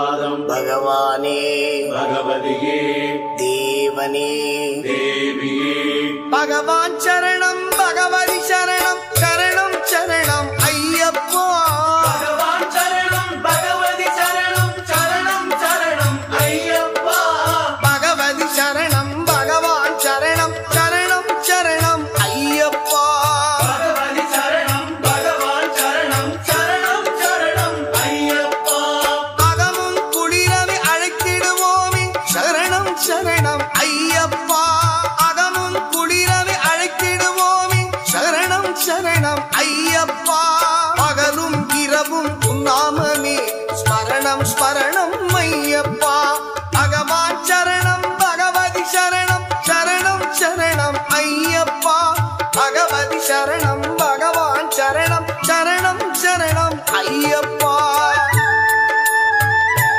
பகவானே பகவதியே தேவனே தேவியே பகவான் சரணம் பகவதி சரணம் சரணம் சரணம் ஐயப்பா பகவான் சரணம் பகவதி சரணம் சரணம் சரணம் ஐயப்பா பகவதி சரணம் பகவான் சரணம் சரணம் சரணம் ஐயப்பா பகவதி சரணம் பகவான் சரணம் சரணம் சரணம் ஐயப்பா அகமும் குளிரவி அழைத்திடுவோமே சரணம் சரணம் ஐயப்பா அகமும் குளிரவி அழைத்திடுவோமே சரணம் சரணம் ஐயப்பா பகலும் இரவும் உன்னாமமே ஸ்மரணம் ஸ்மரணம் ஐயப்பா